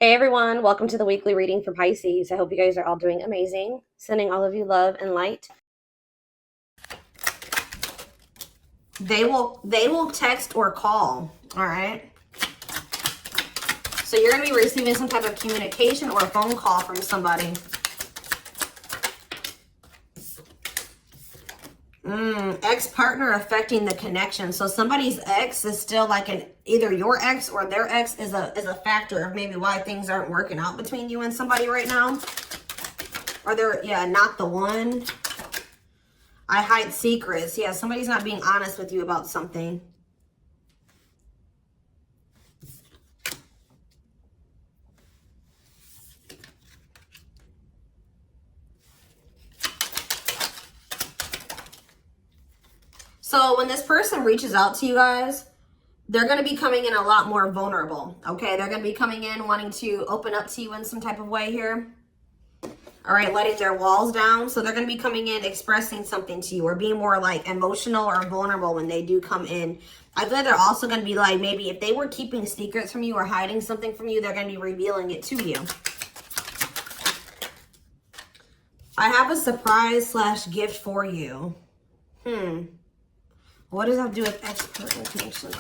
Hey everyone, welcome to the weekly reading for Pisces. I hope you guys are all doing amazing. Sending all of you love and light. They will text or call, all right? So you're going to be receiving some type of communication or a phone call from somebody. Ex-partner affecting the connection. So somebody's ex is still like either your ex or their ex is a factor of maybe why things aren't working out between you and somebody right now. Or they're, not the one. I hide secrets. Yeah, somebody's not being honest with you about something. So when this person reaches out to you guys, they're going to be coming in a lot more vulnerable, okay? They're going to be coming in wanting to open up to you in some type of way here. All right, letting their walls down. So they're going to be coming in expressing something to you or being more like emotional or vulnerable when they do come in. I feel like they're also going to be like, maybe if they were keeping secrets from you or hiding something from you, they're going to be revealing it to you. I have a surprise / gift for you. What does that have to do with ex-partner connection?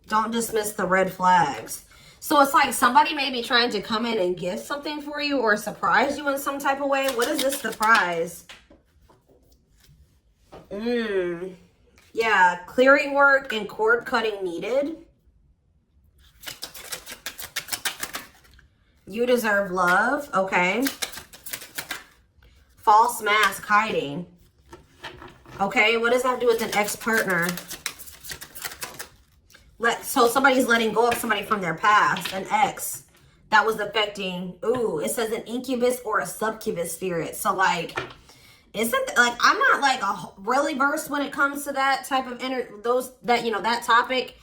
Don't dismiss the red flags. So it's like somebody may be trying to come in and gift something for you or surprise you in some type of way. What is this surprise? Yeah, clearing work and cord cutting needed. You deserve love. Okay. False mask hiding. Okay, what does that have to do with an ex-partner? So somebody's letting go of somebody from their past, an ex that was affecting. Ooh, it says an incubus or a succubus spirit. So like, isn't like, I'm not like really versed when it comes to that type of that topic,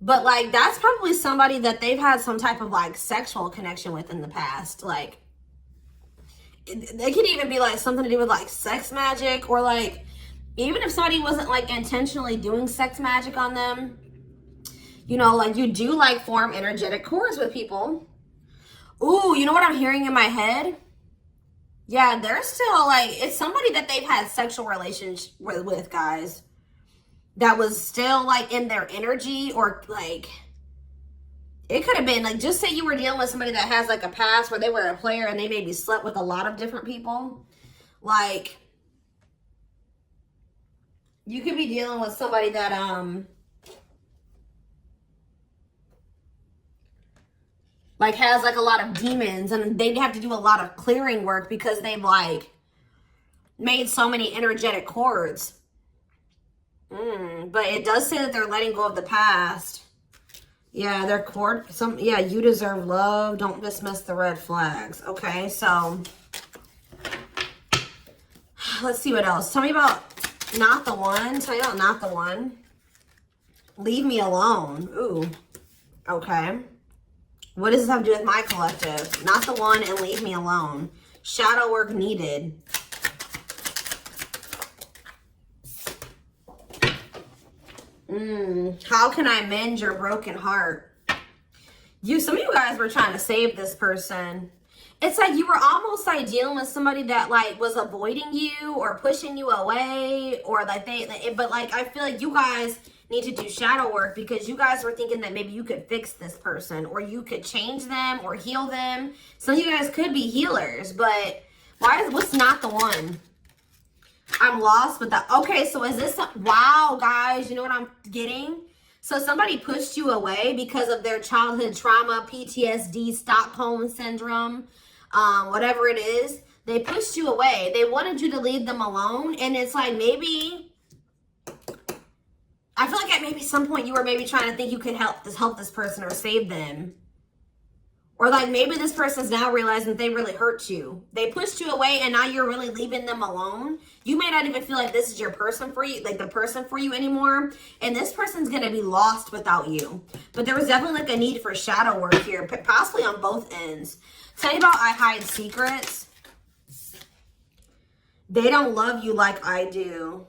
but like that's probably somebody that they've had some type of like sexual connection with in the past. Like it could even be like something to do with like sex magic, or like even if somebody wasn't like intentionally doing sex magic on them. You know, like you do like form energetic cords with people. Ooh, you know what I'm hearing in my head? Yeah, they're still like, it's somebody that they've had sexual relations with, guys. That was still like in their energy, or like, it could have been like, just say you were dealing with somebody that has like a past where they were a player and they maybe slept with a lot of different people. Like, you could be dealing with somebody that, like has like a lot of demons, and they have to do a lot of clearing work because they've like made so many energetic cords. But it does say that they're letting go of the past. Yeah, they're you deserve love. Don't dismiss the red flags. Okay, so let's see what else. Tell me about not the one. Tell me about not the one. Leave me alone. Ooh. Okay. What does this have to do with my collective? Not the one and leave me alone. Shadow work needed. How can I mend your broken heart? Some of you guys were trying to save this person. It's like you were almost like dealing with somebody that like was avoiding you or pushing you away, or like but like I feel like you guys need to do shadow work because you guys were thinking that maybe you could fix this person or you could change them or heal them. Some of you guys could be healers, but what's not the one? I'm lost with that. Okay, so is this, wow, guys, you know what I'm getting? So somebody pushed you away because of their childhood trauma, PTSD, Stockholm syndrome, whatever it is. They pushed you away. They wanted you to leave them alone. And it's like maybe, I feel like at maybe some point you were maybe trying to think you could help this person or save them. Or like maybe this person's now realizing that they really hurt you. They pushed you away and now you're really leaving them alone. You may not even feel like this is your person for you, like the person for you anymore. And this person's going to be lost without you. But there was definitely like a need for shadow work here, possibly on both ends. Tell me about I hide secrets. They don't love you like I do.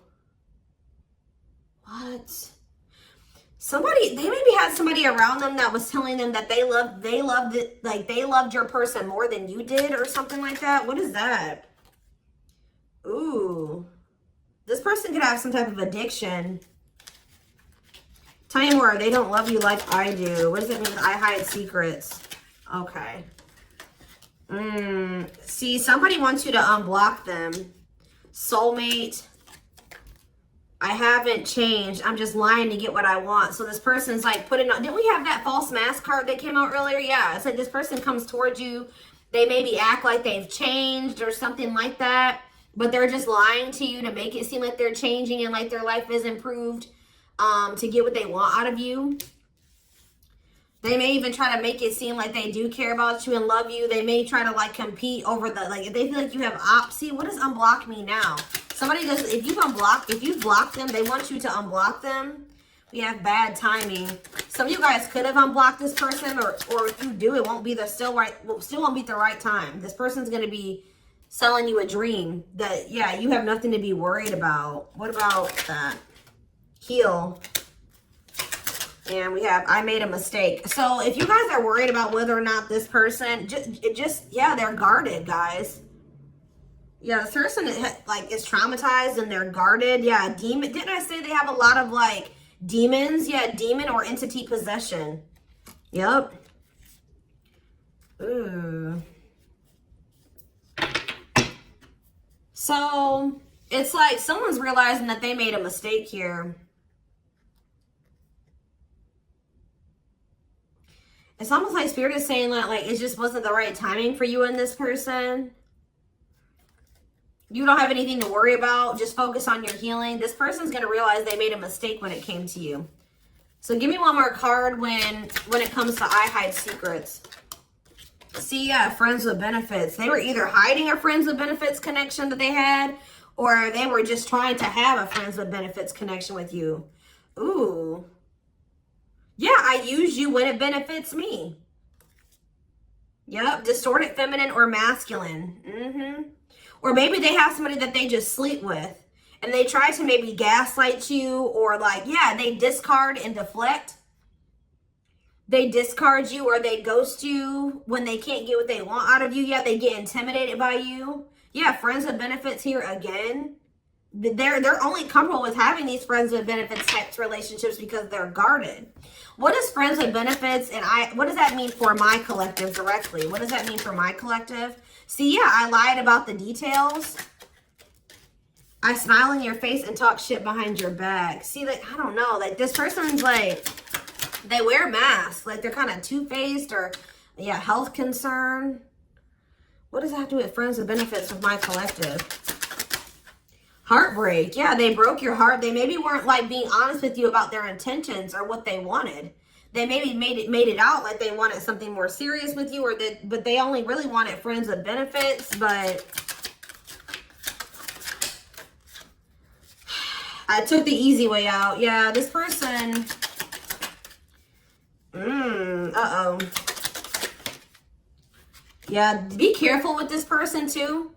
What? Somebody, they maybe had somebody around them that was telling them that they loved it, like they loved your person more than you did or something like that. What is that? Ooh. This person could have some type of addiction. Tell me more. They don't love you like I do. What does it mean? I hide secrets. Okay. See, somebody wants you to unblock them. Soulmate. I haven't changed. I'm just lying to get what I want. So this person's like putting on. Didn't we have that false mask card that came out earlier? Yeah. It's like this person comes towards you. They maybe act like they've changed or something like that. But they're just lying to you to make it seem like they're changing and like their life is improved to get what they want out of you. They may even try to make it seem like they do care about you and love you. They may try to like compete over the, like if they feel like you have see, what does unblock me now? Somebody does, if you've blocked them, they want you to unblock them. We have bad timing. Some of you guys could have unblocked this person, or if you do, it won't be still won't be the right time. This person's gonna be selling you a dream that, yeah, you have nothing to be worried about. What about that? Heal. And we have, I made a mistake. So if you guys are worried about whether or not this person, yeah, they're guarded, guys. Yeah, this person is traumatized and they're guarded. Yeah, demon. Didn't I say they have a lot of like demons? Yeah, demon or entity possession. Yep. Ooh. So it's like someone's realizing that they made a mistake here. It's almost like Spirit is saying that like it just wasn't the right timing for you and this person. You don't have anything to worry about. Just focus on your healing. This person's going to realize they made a mistake when it came to you. So give me one more card when it comes to I hide secrets. See, yeah, friends with benefits. They were either hiding a friends with benefits connection that they had, or they were just trying to have a friends with benefits connection with you. Ooh. Yeah, I use you when it benefits me. Yep, distorted feminine or masculine. Or maybe they have somebody that they just sleep with. And they try to maybe gaslight you, or like, yeah, they discard and deflect. They discard you or they ghost you when they can't get what they want out of you. Yeah, they get intimidated by you. Yeah, friends with benefits here again. They're only comfortable with having these friends with benefits types relationships because they're guarded. What is friends with benefits and what does that mean for my collective directly? What does that mean for my collective? See, yeah, I lied about the details. I smile in your face and talk shit behind your back. See, like, I don't know. Like, this person's like, they wear masks. Like, they're kind of two-faced or, yeah, health concern. What does that have to do with friends with benefits with my collective? Heartbreak. Yeah, they broke your heart. They maybe weren't, like, being honest with you about their intentions or what they wanted. They maybe made it out like they wanted something more serious with you, but they only really wanted friends with benefits, but I took the easy way out. Yeah, this person, uh-oh. Yeah, be careful with this person too.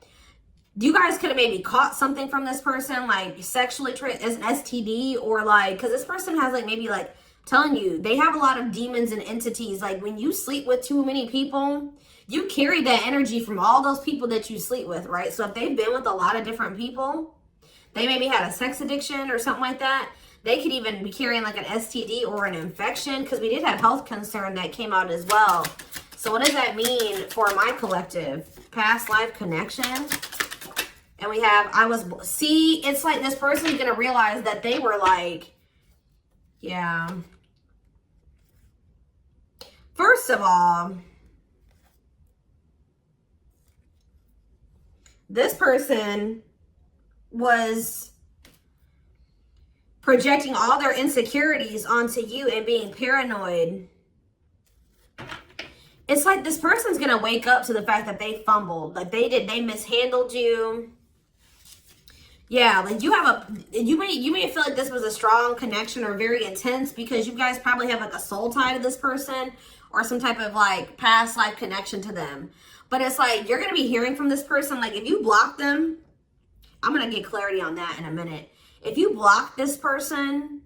You guys could have maybe caught something from this person, like sexually as an STD, or like, because this person has like maybe like, telling you, they have a lot of demons and entities. Like when you sleep with too many people, you carry that energy from all those people that you sleep with, right? So if they've been with a lot of different people, they maybe had a sex addiction or something like that. They could even be carrying like an STD or an infection, because we did have health concern that came out as well. So what does that mean for my collective? Past life connection. And we have, see, it's like this person's going to realize that they were like, yeah. First of all, this person was projecting all their insecurities onto you and being paranoid. It's like this person's going to wake up to the fact that they fumbled. Like they mishandled you. Yeah, like you may feel like this was a strong connection or very intense because you guys probably have like a soul tie to this person or some type of like past life connection to them. But it's like you're going to be hearing from this person. Like if you block them, I'm going to get clarity on that in a minute. If you block this person,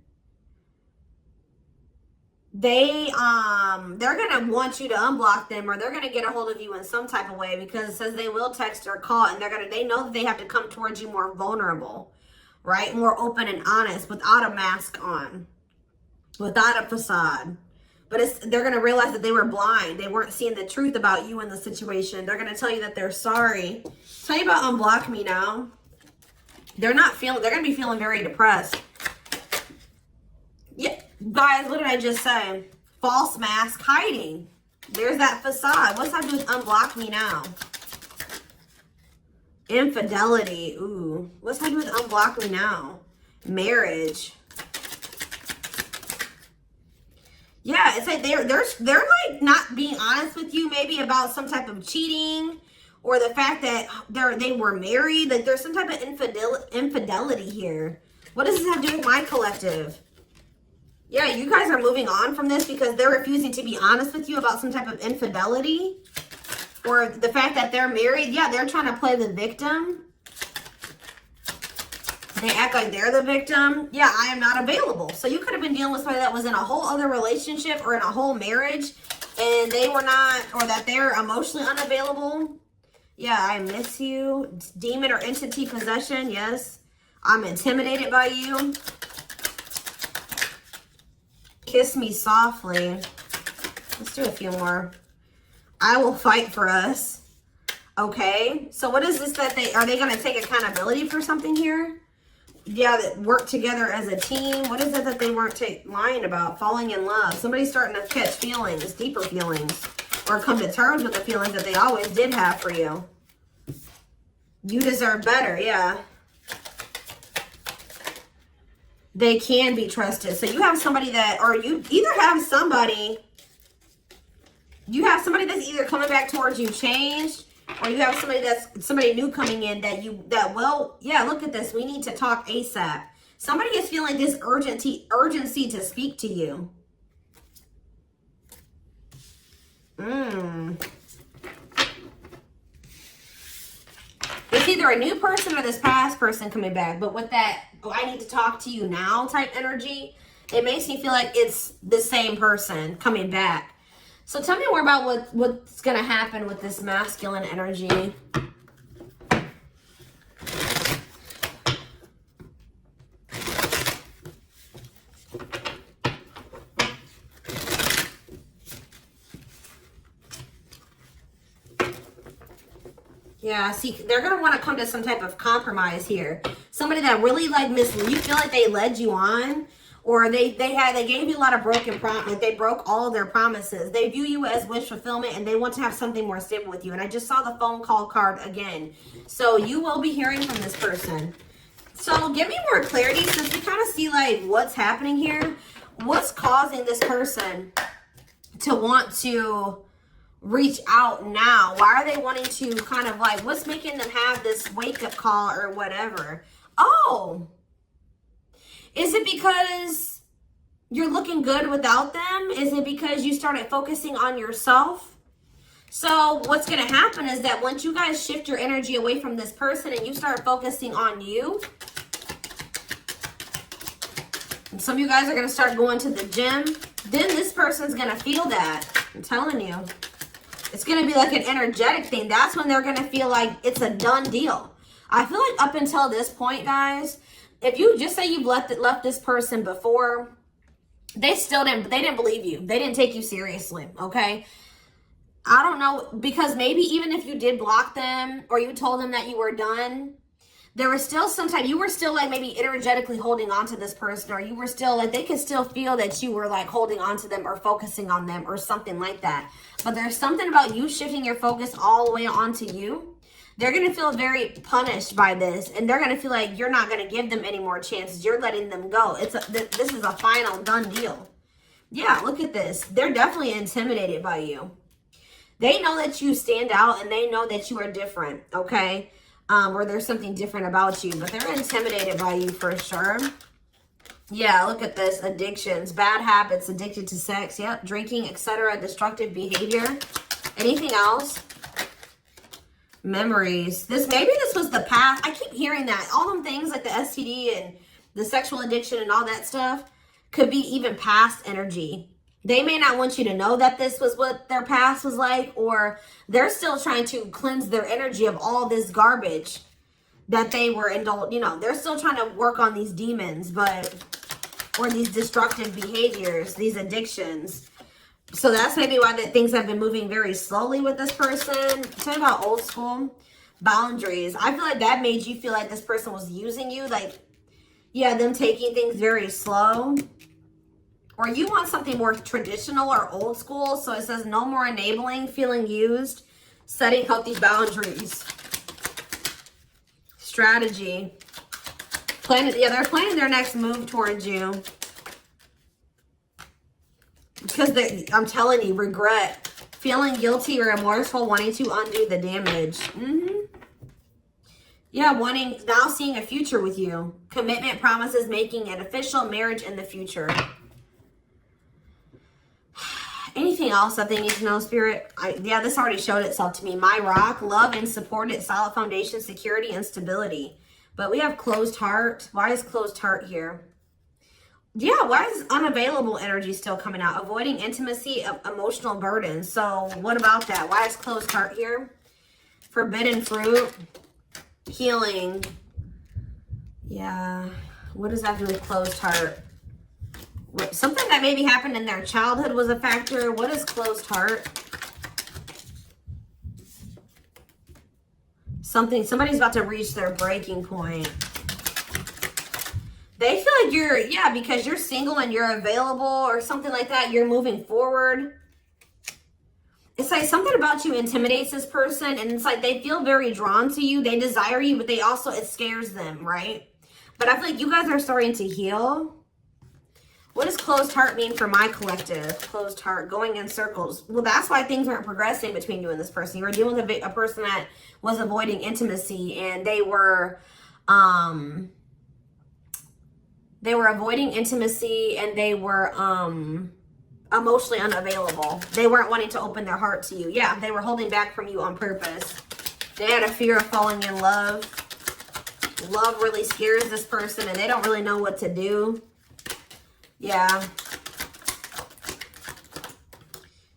they're gonna want you to unblock them, or they're gonna get a hold of you in some type of way, because it says they will text or call, and they know that they have to come towards you more vulnerable, right? More open and honest, without a mask on, without a facade. But they're gonna realize that they were blind. They weren't seeing the truth about you in the situation. They're gonna tell you that they're sorry. Tell you about unblock me now. They're gonna be feeling very depressed. Yeah, guys, what did I just say? False mask hiding. There's that facade. What's that do with unblock me now? Infidelity. Ooh. What's that do with unblock me now? Marriage. Yeah, it's like they're like not being honest with you, maybe about some type of cheating, or the fact that they were married. Like there's some type of infidelity here. What does this have to do with my collective? Yeah, you guys are moving on from this because they're refusing to be honest with you about some type of infidelity, or the fact that they're married. Yeah, they're trying to play the victim. They act like they're the victim. Yeah, I am not available. So you could have been dealing with somebody that was in a whole other relationship or in a whole marriage, and they were not, or that they're emotionally unavailable. Yeah, I miss you. Demon or entity possession. Yes, I'm intimidated by you. Kiss me softly. Let's do a few more. I will fight for us. Okay, so what is this that are they going to take accountability for something here? Yeah, that work together as a team. What is it that they weren't lying about? Falling in love. Somebody's starting to catch feelings, deeper feelings, or come to terms with the feelings that they always did have for you. You deserve better, yeah. They can be trusted. So you have somebody that, or you either have somebody, that's either coming back towards you changed, or you have somebody new coming in well, yeah, look at this. We need to talk ASAP. Somebody is feeling this urgency to speak to you. It's either a new person or this past person coming back. But with that, I need to talk to you now type energy, it makes me feel like it's the same person coming back. So tell me more about what's going to happen with this masculine energy. Yeah, see, they're going to want to come to some type of compromise here. Somebody that really like misled you, feel like they led you on, or they gave you a lot of broken promises. They broke all of their promises. They view you as wish fulfillment, and they want to have something more stable with you. And I just saw the phone call card again. So you will be hearing from this person. So give me more clarity, since we kind of see like what's happening here. What's causing this person to want to reach out now? Why are they wanting to kind of like, what's making them have this wake-up call or whatever? Oh, is it because you're looking good without them? Is it because you started focusing on yourself? So what's going to happen is that once you guys shift your energy away from this person and you start focusing on you, and some of you guys are going to start going to the gym, then this person's going to feel that. I'm telling you. It's going to be like an energetic thing. That's when they're going to feel like it's a done deal. I feel like up until this point, guys, if you just say you've left this person before, they didn't believe you. They didn't take you seriously, okay? I don't know, because maybe even if you did block them or you told them that you were done, there was still sometimes you were still like maybe energetically holding on to this person, or you were still like, they could still feel that you were like holding on to them or focusing on them or something like that. But there's something about you shifting your focus all the way onto you. They're going to feel very punished by this, and they're going to feel like you're not going to give them any more chances. You're letting them go. This is a final done deal. Yeah, look at this. They're definitely intimidated by you. They know that you stand out, and they know that you are different, okay? Or there's something different about you, but they're intimidated by you for sure. Yeah, look at this. Addictions, bad habits, addicted to sex, yep, drinking, etc., destructive behavior. Anything else? Memories. Maybe this was the past. I keep hearing that. All them things like the STD and the sexual addiction and all that stuff could be even past energy. They may not want you to know that this was what their past was like, or they're still trying to cleanse their energy of all this garbage that they were indulged. You know, they're still trying to work on these demons, or these destructive behaviors, these addictions. So that's maybe why that things have been moving very slowly with this person. Talking about old school boundaries. I feel like that made you feel like this person was using you. Like, yeah, them taking things very slow. Or you want something more traditional or old school. So it says no more enabling, feeling used, setting healthy boundaries. Strategy. They're planning their next move towards you. Because I'm telling you, regret. Feeling guilty or remorseful, wanting to undo the damage. Yeah, now seeing a future with you. Commitment, promises, making an official marriage in the future. Anything else that they need to know, Spirit? Yeah, this already showed itself to me. My rock, love and supported, solid foundation, security, and stability. But we have closed heart. Why is closed heart here? Yeah, why is unavailable energy still coming out? Avoiding intimacy, emotional burden. So what about that? Why is closed heart here? Forbidden fruit, healing. Yeah, what does that do with closed heart? Something that maybe happened in their childhood was a factor. What is closed heart? Somebody's about to reach their breaking point. They feel like you're, because you're single and you're available or something like that, you're moving forward. It's like something about you intimidates this person, and it's like they feel very drawn to you. They desire you, but it scares them, right? But I feel like you guys are starting to heal. What does closed heart mean for my collective? Closed heart, going in circles. Well, that's why things aren't progressing between you and this person. You were dealing with a person that was avoiding intimacy, and they were avoiding intimacy, and they were emotionally unavailable. They weren't wanting to open their heart to you. Yeah, they were holding back from you on purpose. They had a fear of falling in love. Love really scares this person, and they don't really know what to do. Yeah.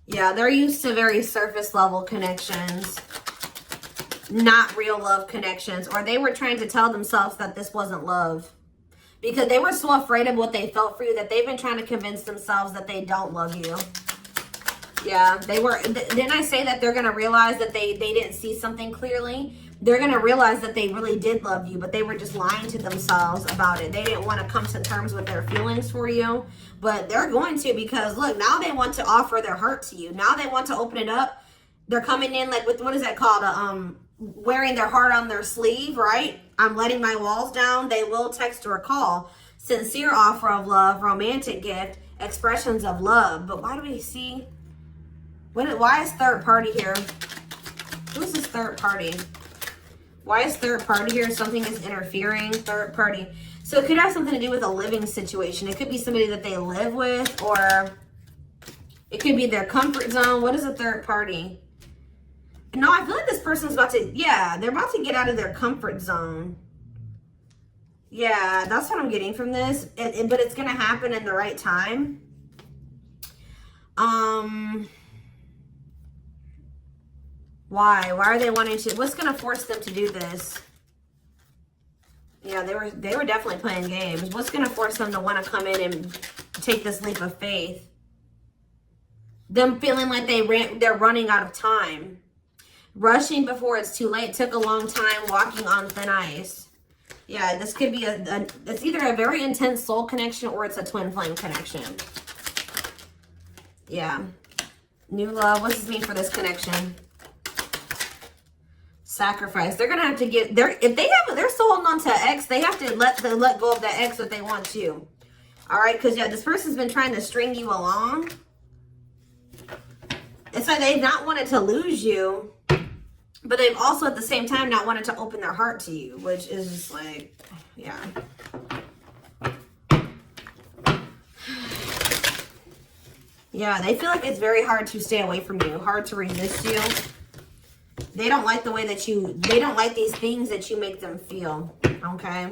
Yeah, they're used to very surface level connections, not real love connections. Or they were trying to tell themselves that this wasn't love, because they were so afraid of what they felt for you that they've been trying to convince themselves that they don't love you. Yeah, they were. Didn't I say that they're going to realize that they didn't see something clearly? They're going to realize that they really did love you, but they were just lying to themselves about it. They didn't want to come to terms with their feelings for you, but they're going to, because look, now they want to offer their heart to you. Now they want to open it up. They're coming in like with, what is that called? Wearing their heart on their sleeve, right? I'm letting my walls down. They will text or call. Sincere offer of love, romantic gift, expressions of love. But why do we see? Why is third party here? Who's this third party? Why is third party here? Something is interfering. Third party. So it could have something to do with a living situation. It could be somebody that they live with, or it could be their comfort zone. What is a third party? No, I feel like this person's about to, they're about to get out of their comfort zone. Yeah, that's what I'm getting from this. But it's going to happen in the right time. Why? Why are they wanting to? What's going to force them to do this? Yeah, they were definitely playing games. What's going to force them to want to come in and take this leap of faith? Them feeling like they're running out of time. Rushing before it's too late. Took a long time. Walking on thin ice. Yeah, this could be it's either a very intense soul connection or it's a twin flame connection. Yeah. New love. What does this mean for this connection? Sacrifice. They're gonna have to get if they're still holding on to an ex, they have to let go of that ex if they want to. All right, because this person's been trying to string you along. It's like they've not wanted to lose you, but they've also at the same time not wanted to open their heart to you, which is just like, yeah. Yeah, they feel like it's very hard to stay away from you, hard to resist you. They don't like the way that they don't like these things that you make them feel, okay?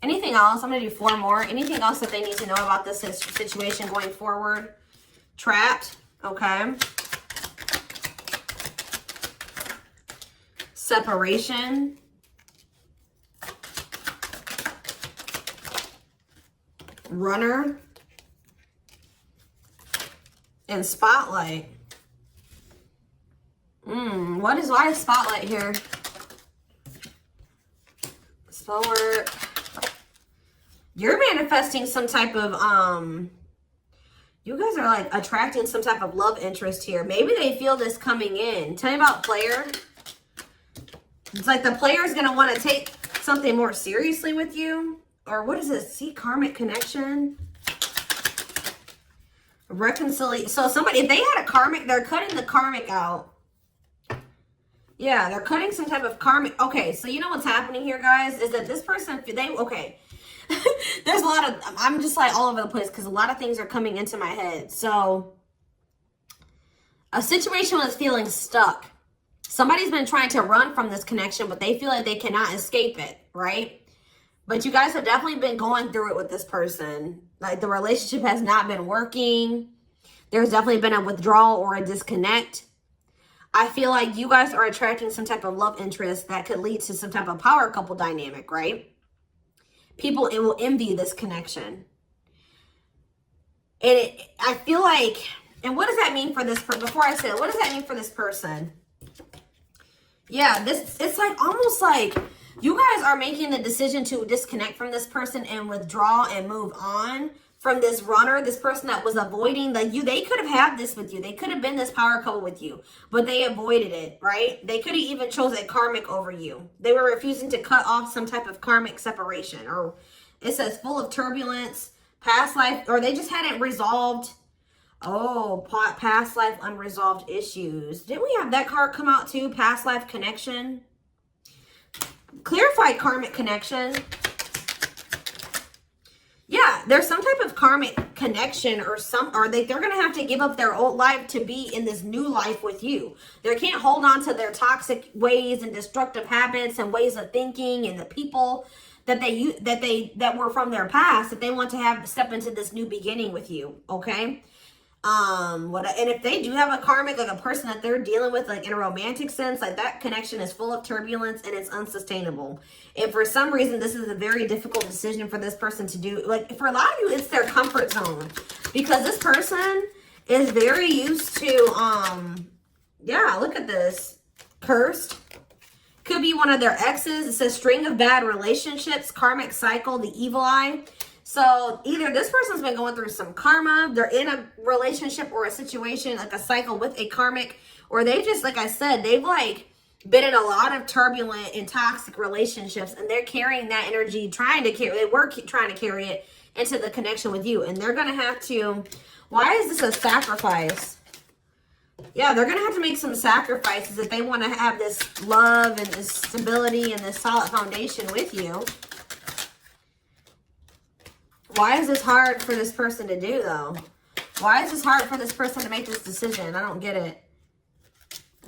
Anything else? I'm going to do 4 more. Anything else that they need to know about this situation going forward? Trapped. Okay. Separation. Runner. And spotlight. Why is spotlight here? Spell work. You're manifesting some type of, you guys are like attracting some type of love interest here. Maybe they feel this coming in. Tell me about player. It's like the player is going to want to take something more seriously with you. Or what is it? See, karmic connection. Reconciliation. So somebody, if they had a karmic, they're cutting the karmic out. Yeah, they're cutting some type of karmic. Okay, so you know what's happening here, guys, is that this person, okay. There's a lot of, I'm just like all over the place because a lot of things are coming into my head. So a situation was feeling stuck. Somebody's been trying to run from this connection, but they feel like they cannot escape it, right? But you guys have definitely been going through it with this person. Like the relationship has not been working. There's definitely been a withdrawal or a disconnect. I feel like you guys are attracting some type of love interest that could lead to some type of power couple dynamic, right? People will envy this connection. And I feel like, and what does that mean for this person? Before I say it, what does that mean for this person? Yeah, it's like almost like you guys are making the decision to disconnect from this person and withdraw and move on from this runner, this person that was avoiding they could have had this with you. They could have been this power couple with you, but they avoided it, right? They could have even chose a karmic over you. They were refusing to cut off some type of karmic separation, or it says full of turbulence, past life, or they just hadn't resolved. Oh, past life unresolved issues. Didn't we have that card come out too? Past life connection. Clarified karmic connection. Yeah, there's some type of karmic connection or they're going to have to give up their old life to be in this new life with you. They can't hold on to their toxic ways and destructive habits and ways of thinking and the people that were from their past that they want to step into this new beginning with you, okay? And if they do have a karmic, like a person that they're dealing with, like in a romantic sense, like that connection is full of turbulence and it's unsustainable. And for some reason, this is a very difficult decision for this person to do. Like for a lot of you, it's their comfort zone because this person is very used to, yeah, look at this. Cursed. Could be one of their exes. It says string of bad relationships, karmic cycle, the evil eye. So either this person's been going through some karma, they're in a relationship or a situation, like a cycle with a karmic, or they just, like I said, they've like been in a lot of turbulent and toxic relationships and they're carrying that energy, trying to carry it into the connection with you. And they're going to have to, why is this a sacrifice? Yeah, they're going to have to make some sacrifices if they want to have this love and this stability and this solid foundation with you. Why is this hard for this person to do, though? Why is this hard for this person to make this decision? I don't get it.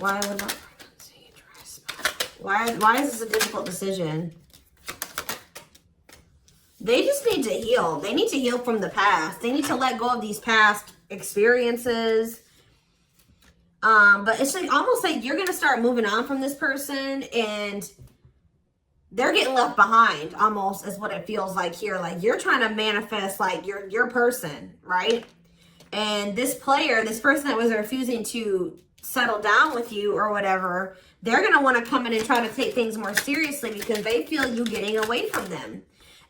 Why would not pregnancy, dry spot? Why is this a difficult decision? They just need to heal. They need to heal from the past. They need to let go of these past experiences. But it's like almost like you're going to start moving on from this person and they're getting left behind almost is what it feels like here. Like you're trying to manifest like your person, right? And this person that was refusing to settle down with you or whatever, they're going to want to come in and try to take things more seriously because they feel you getting away from them.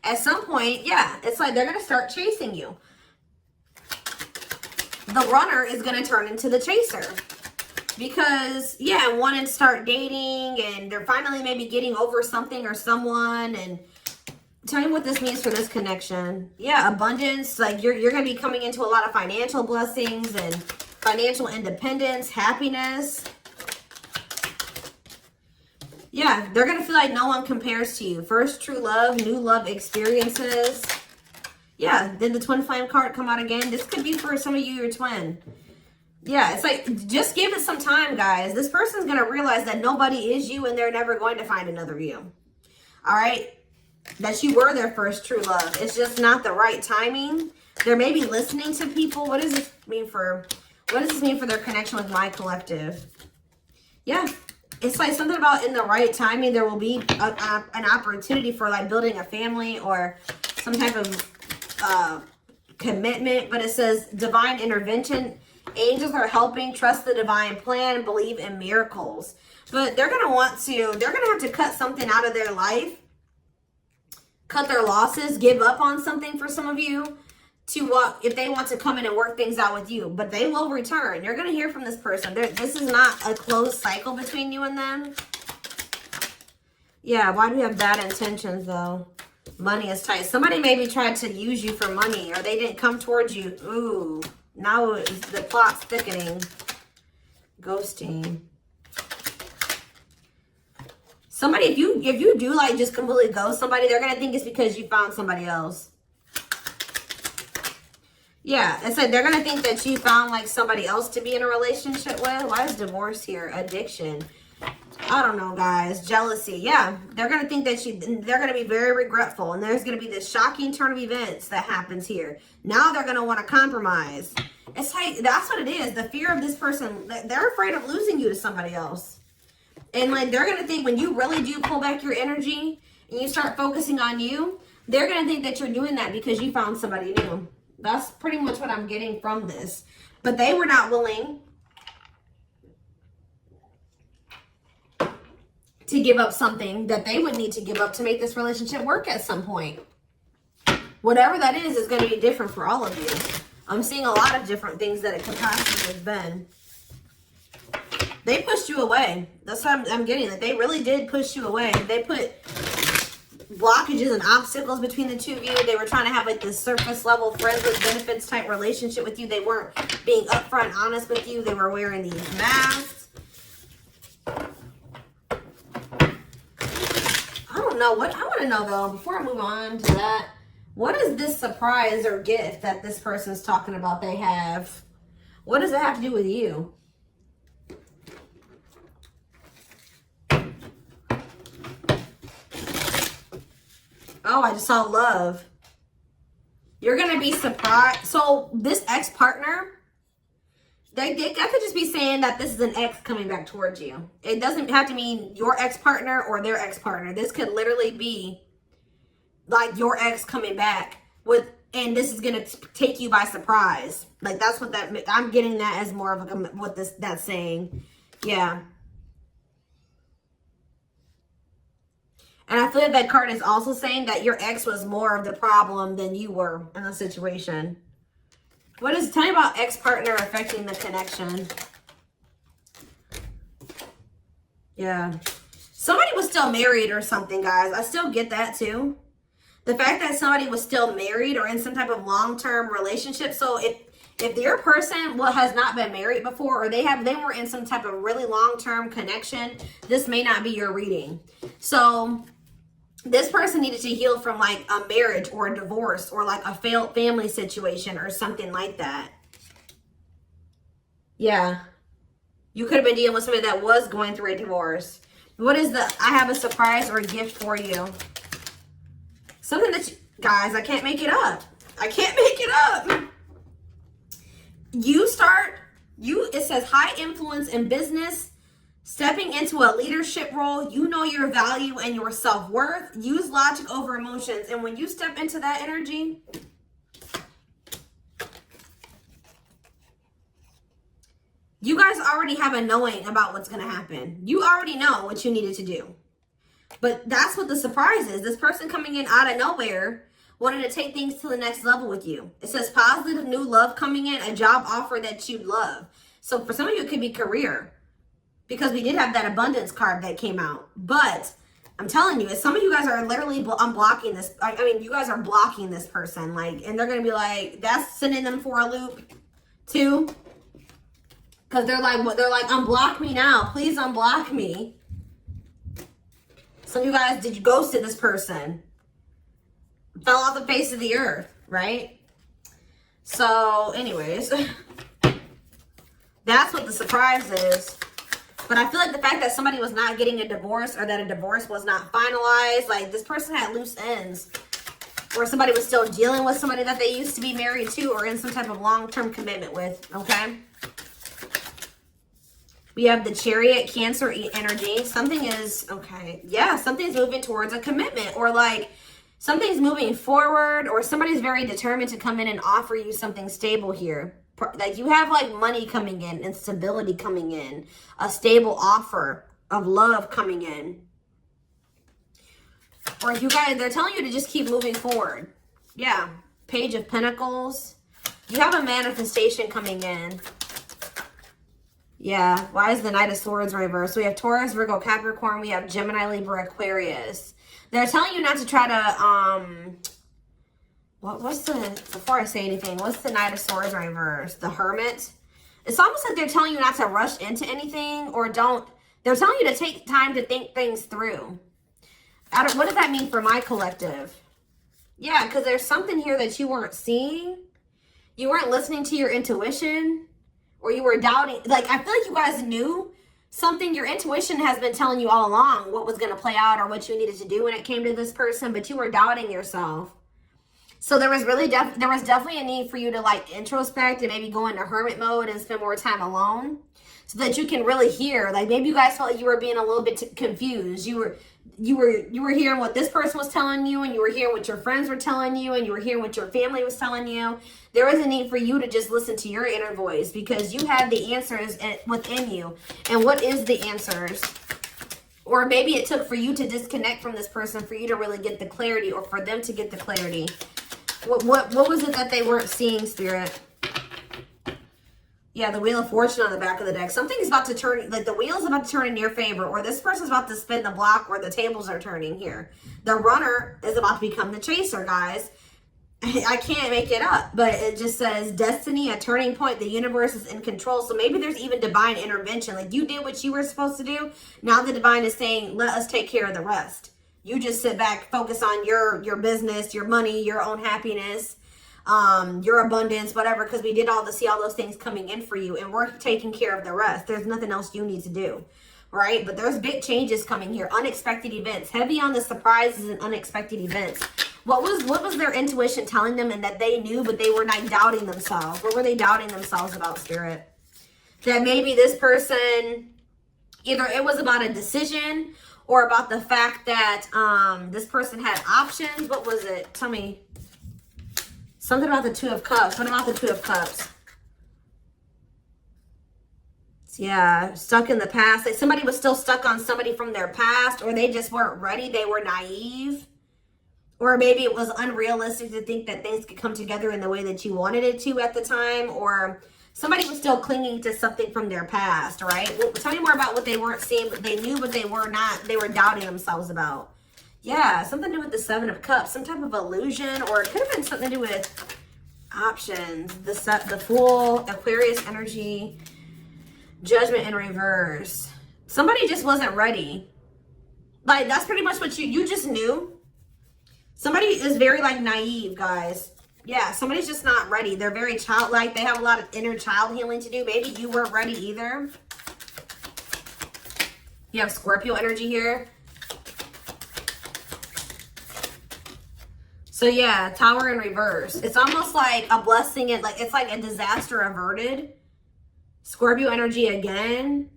At some point, yeah, it's like they're going to start chasing you. The runner is going to turn into the chaser. Because, yeah, want to start dating and they're finally maybe getting over something or someone. And tell me what this means for this connection. Yeah, abundance. Like you're going to be coming into a lot of financial blessings and financial independence, happiness. Yeah, they're going to feel like no one compares to you. First true love, new love experiences. Yeah, did the twin flame card come out again? This could be for some of you, your twin. Yeah, it's like, just give it some time, guys. This person's going to realize that nobody is you and they're never going to find another you. All right? that you were their first true love. It's just not the right timing. They're maybe listening to people. What does this mean for their connection with my collective? Yeah. It's like something about in the right timing, there will be an opportunity for like building a family or some type of commitment. But it says divine intervention. Angels are helping. Trust the divine plan. Believe in miracles. But they're going to have to cut something out of their life. Cut their losses. Give up on something for some of you. If they want to come in and work things out with you. But they will return. You're going to hear from this person. This is not a closed cycle between you and them. Yeah, why do we have bad intentions though? Money is tight. Somebody maybe tried to use you for money or they didn't come towards you. Ooh, now the plot's thickening. Ghosting. Somebody, if you do like just completely ghost somebody, they're going to think it's because you found somebody else. Yeah, it's like they're going to think that you found like somebody else to be in a relationship with. Why is divorce here? Addiction. I don't know, guys. Jealousy. Yeah, they're going to think that they're going to be very regretful. And there's going to be this shocking turn of events that happens here. Now they're going to want to compromise. It's like, that's what it is. The fear of this person, they're afraid of losing you to somebody else. And like, they're going to think when you really do pull back your energy and you start focusing on you, they're going to think that you're doing that because you found somebody new. That's pretty much what I'm getting from this. But they were not willing to give up something that they would need to give up to make this relationship work at some point. Whatever that is going to be different for all of you. I'm seeing a lot of different things that it could possibly have been. They pushed you away. That's what I'm getting. That they really did push you away. They put blockages and obstacles between the two of you. They were trying to have like this surface level friends with benefits type relationship with you. They weren't being upfront honest with you. They were wearing these masks. I don't know what I want to know though, before I move on to that, what is this surprise or gift that this person's talking about they have? What does it have to do with you? Oh, I just saw love. You're going to be surprised. So this ex-partner, they could just be saying that this is an ex coming back towards you. It doesn't have to mean your ex-partner or their ex-partner. This could literally be like your ex coming back and this is going to take you by surprise. Like that's what I'm getting that as more of what that's saying. Yeah. And I feel like that card is also saying that your ex was more of the problem than you were in the situation. Tell me about ex-partner affecting the connection. Yeah. Somebody was still married or something, guys. I still get that too. The fact that somebody was still married or in some type of long-term relationship. So if your person has not been married before or they were in some type of really long-term connection, this may not be your reading. So this person needed to heal from like a marriage or a divorce or like a failed family situation or something like that. Yeah. You could have been dealing with somebody that was going through a divorce. What is I have a surprise or a gift for you. Something that guys, I can't make it up. I can't make it up. It says high influence in business. Stepping into a leadership role, you know your value and your self-worth. Use logic over emotions. And when you step into that energy, you guys already have a knowing about what's going to happen. You already know what you needed to do. But that's what the surprise is. This person coming in out of nowhere wanted to take things to the next level with you. It says positive new love coming in, a job offer that you'd love. So for some of you, it could be career. Because we did have that abundance card that came out. But I'm telling you, some of you guys are literally unblocking this. I mean, you guys are blocking this person. Like, and they're going to be like, that's sending them for a loop too. Because they're like, unblock me now. Please unblock me. Some of you guys, did you ghosted this person? Fell off the face of the earth, right? So, anyways. That's what the surprise is. But I feel like the fact that somebody was not getting a divorce or that a divorce was not finalized, like this person had loose ends. Or somebody was still dealing with somebody that they used to be married to or in some type of long-term commitment with, okay? We have the Chariot, Cancer energy. Something is, okay, yeah, something's moving towards a commitment, or like something's moving forward, or somebody's very determined to come in and offer you something stable here. Like you have like money coming in and stability coming in, a stable offer of love coming in. Or you guys, they're telling you to just keep moving forward. Yeah, Page of Pentacles. You have a manifestation coming in. Yeah, why is the Knight of Swords reversed? We have Taurus, Virgo, Capricorn. We have Gemini, Libra, Aquarius. They're telling you not to try to, what's the, before I say anything, what's the Knight of Swords reversed? The Hermit. It's almost like they're telling you not to rush into anything, or don't, they're telling you to take time to think things through. What does that mean for my collective? Yeah, because there's something here that you weren't seeing. You weren't listening to your intuition, or you were doubting. Like, I feel like you guys knew something. Your intuition has been telling you all along what was going to play out or what you needed to do when it came to this person, but you were doubting yourself. So there was really there was definitely a need for you to like introspect and maybe go into hermit mode and spend more time alone, so that you can really hear. Like maybe you guys felt like you were being a little bit confused. You were hearing what this person was telling you, and you were hearing what your friends were telling you, and you were hearing what your family was telling you. There was a need for you to just listen to your inner voice, because you had the answers within you. And what is the answers? Or maybe it took for you to disconnect from this person for you to really get the clarity, or for them to get the clarity. What was it that they weren't seeing, Spirit? Yeah, the Wheel of Fortune on the back of the deck. Something's about to turn, like the wheel's about to turn in your favor, or this person's about to spin the block, or the tables are turning here. The Runner is about to become the Chaser, guys. I can't make it up, but it just says destiny, a turning point. The universe is in control. So maybe there's even divine intervention. Like you did what you were supposed to do. Now the divine is saying, let us take care of the rest. You just sit back, focus on your business, your money, your own happiness, your abundance, whatever, because we did see all those things coming in for you, and we're taking care of the rest. There's nothing else you need to do, right? But there's big changes coming here, unexpected events, heavy on the surprises and unexpected events. What was their intuition telling them, and that they knew, but they were not doubting themselves? What were they doubting themselves about, Spirit? That maybe this person, either it was about a decision, or about the fact that this person had options. What was it? Tell me. Something about the Two of Cups. What about the Two of Cups? Yeah, stuck in the past. Like somebody was still stuck on somebody from their past, or they just weren't ready. They were naive. Or maybe it was unrealistic to think that things could come together in the way that you wanted it to at the time. Or somebody was still clinging to something from their past, right? Well, tell me more about what they weren't seeing, but they knew, but they were not. They were doubting themselves about. Yeah, something to do with the Seven of Cups, some type of illusion, or it could have been something to do with options. The Fool, Aquarius energy, Judgment in reverse. Somebody just wasn't ready. Like, that's pretty much what you just knew. Somebody is very, like, naive, guys. Yeah, somebody's just not ready. They're very childlike. They have a lot of inner child healing to do. Maybe you weren't ready either. You have Scorpio energy here. So yeah, Tower in reverse. It's almost like a blessing, and like it's like a disaster averted. Scorpio energy again.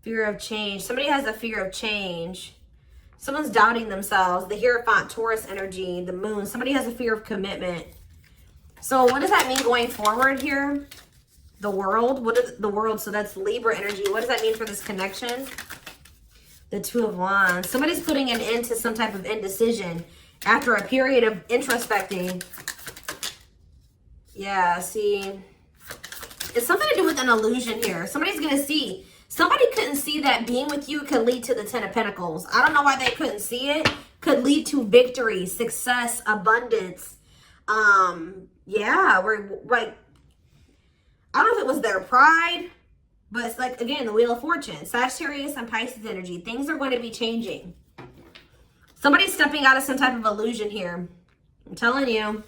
Fear of change. Somebody has a fear of change. Someone's doubting themselves. The Hierophant, Taurus energy, the Moon. Somebody has a fear of commitment. So what does that mean going forward here? The World. What is the World? So that's Libra energy. What does that mean for this connection? The Two of Wands. Somebody's putting an end to some type of indecision after a period of introspecting. Yeah, see. It's something to do with an illusion here. Somebody's going to see. Somebody couldn't see that being with you could lead to the Ten of Pentacles. I don't know why they couldn't see it. Could lead to victory, success, abundance. Yeah, we're like, I don't know if it was their pride, but it's like, again, the Wheel of Fortune. Sagittarius and Pisces energy. Things are going to be changing. Somebody's stepping out of some type of illusion here. I'm telling you.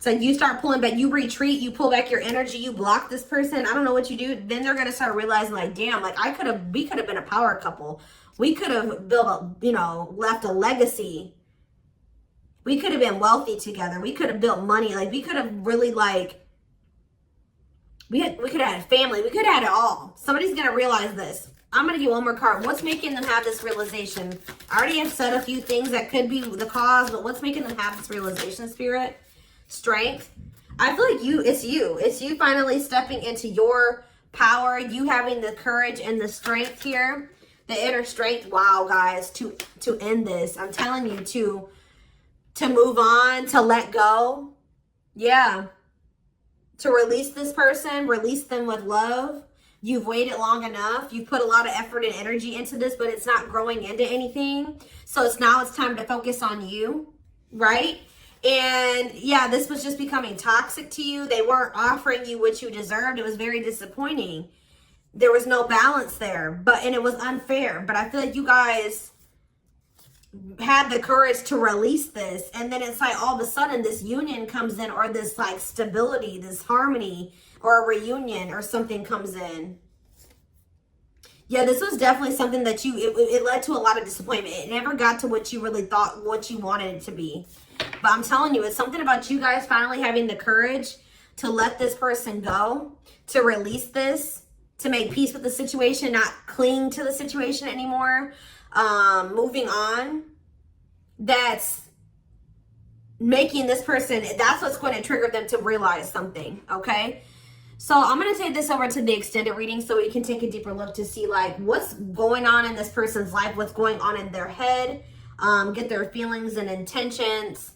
So you start pulling back, you retreat, you pull back your energy, you block this person. I don't know what you do. Then they're going to start realizing like, damn, like we could have been a power couple. We could have built a, you know, left a legacy. We could have been wealthy together. We could have built money. Like we could have really like, we could have had a family. We could have had it all. Somebody's going to realize this. I'm going to get one more card. What's making them have this realization? I already have said a few things that could be the cause, but what's making them have this realization, Spirit? Strength. I feel like it's you finally stepping into your power, you having the courage and the strength here, the inner strength. Wow, guys, to end this. I'm telling you, to move on, to let go. Yeah. To release this person, release them with love. You've waited long enough. You've put a lot of effort and energy into this, but it's not growing into anything. So it's time to focus on you, right? And yeah, this was just becoming toxic to you. They weren't offering you what you deserved. It was very disappointing. There was no balance there, and it was unfair. But I feel like you guys had the courage to release this. And then it's like all of a sudden this union comes in, or this like stability, this harmony, or a reunion or something comes in. Yeah, this was definitely something that it led to a lot of disappointment. It never got to what you really thought, what you wanted it to be. But I'm telling you, it's something about you guys finally having the courage to let this person go, to release this, to make peace with the situation, not cling to the situation anymore, moving on. That's making this person, that's what's going to trigger them to realize something, okay? So I'm going to take this over to the extended reading so we can take a deeper look to see like what's going on in this person's life, what's going on in their head, get their feelings and intentions